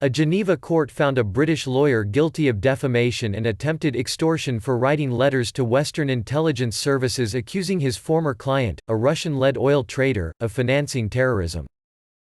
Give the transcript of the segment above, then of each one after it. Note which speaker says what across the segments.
Speaker 1: A Geneva court found a British lawyer guilty of defamation and attempted extortion for writing letters to Western intelligence services accusing his former client, a Russian-led oil trader, of financing terrorism.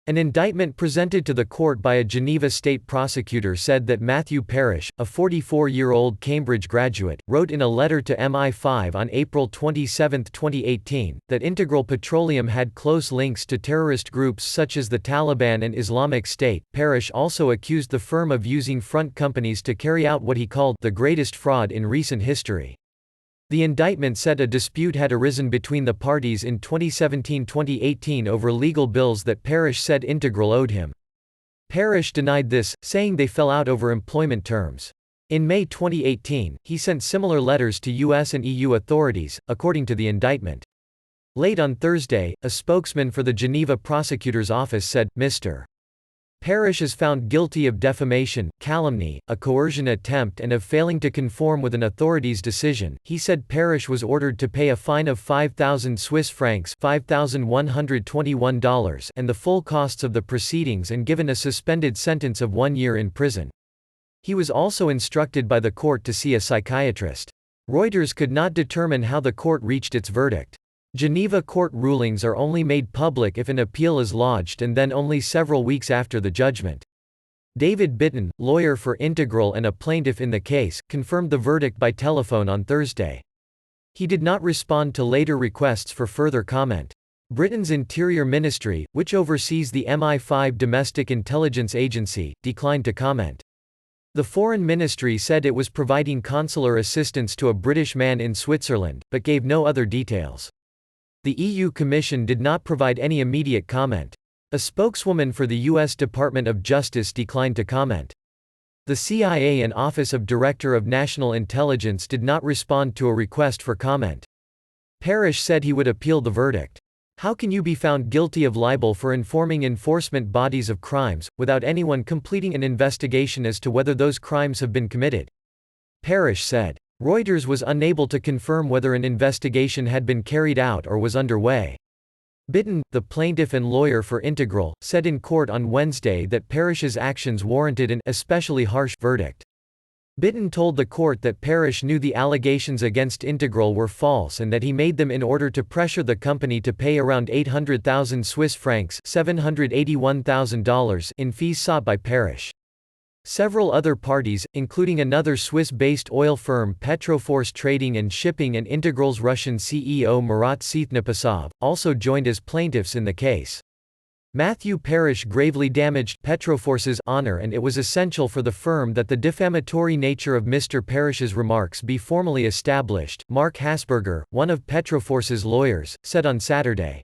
Speaker 1: An indictment presented to the court by a Geneva state prosecutor said that Matthew Parrish, a 44-year-old Cambridge graduate, wrote in a letter to MI5 on April 27, 2018, that Integral Petroleum had close links to terrorist groups such as the Taliban and Islamic State. Parrish also accused the firm of using front companies to carry out what he called the greatest fraud in recent history. The indictment said a dispute had arisen between the parties in 2017-2018 over legal bills that Parrish said Integral owed him. Parrish denied this, saying they fell out over employment terms. In May 2018, he sent similar letters to US and EU authorities, according to the indictment. Late on Thursday, a spokesman for the Geneva prosecutor's office said, Mr. Parrish is found guilty of defamation, calumny, a coercion attempt and of failing to conform with an authority's decision. He said Parrish was ordered to pay a fine of 5,000 Swiss francs $5,121 and the full costs of the proceedings and given a suspended sentence of 1 year in prison. He was also instructed by the court to see a psychiatrist. Reuters could not determine how the court reached its verdict. Geneva court rulings are only made public if an appeal is lodged and then only several weeks after the judgment. David Bitton, lawyer for Integral and a plaintiff in the case, confirmed the verdict by telephone on Thursday. He did not respond to later requests for further comment. Britain's Interior Ministry, which oversees the MI5 domestic intelligence agency, declined to comment. The Foreign Ministry said it was providing consular assistance to a British man in Switzerland, but gave no other details. The EU Commission did not provide any immediate comment. A spokeswoman for the U.S. Department of Justice declined to comment. The CIA and Office of Director of National Intelligence did not respond to a request for comment. Parrish said he would appeal the verdict. How can you be found guilty of libel for informing enforcement bodies of crimes, without anyone completing an investigation as to whether those crimes have been committed? Parrish said. Reuters was unable to confirm whether an investigation had been carried out or was underway. Bitton, the plaintiff and lawyer for Integral, said in court on Wednesday that Parrish's actions warranted an especially harsh verdict. Bitton told the court that Parrish knew the allegations against Integral were false and that he made them in order to pressure the company to pay around 800,000 Swiss francs $781,000 in fees sought by Parrish. Several other parties, including another Swiss-based oil firm Petroforce Trading and Shipping and Integral's Russian CEO Marat Sithnipasov, also joined as plaintiffs in the case. Matthew Parrish gravely damaged Petroforce's honor, and it was essential for the firm that the defamatory nature of Mr. Parrish's remarks be formally established, Mark Hasberger, one of Petroforce's lawyers, said on Saturday.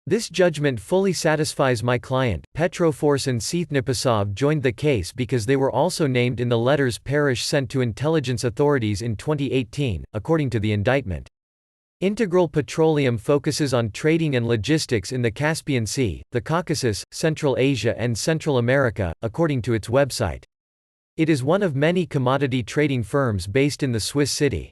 Speaker 1: This judgment fully satisfies my client. Petroforce and Sithnipasov joined the case because they were also named in the letters Parrish sent to intelligence authorities in 2018, according to the indictment. Integral Petroleum focuses on trading and logistics in the Caspian Sea, the Caucasus, Central Asia and Central America, according to its website. It is one of many commodity trading firms based in the Swiss city.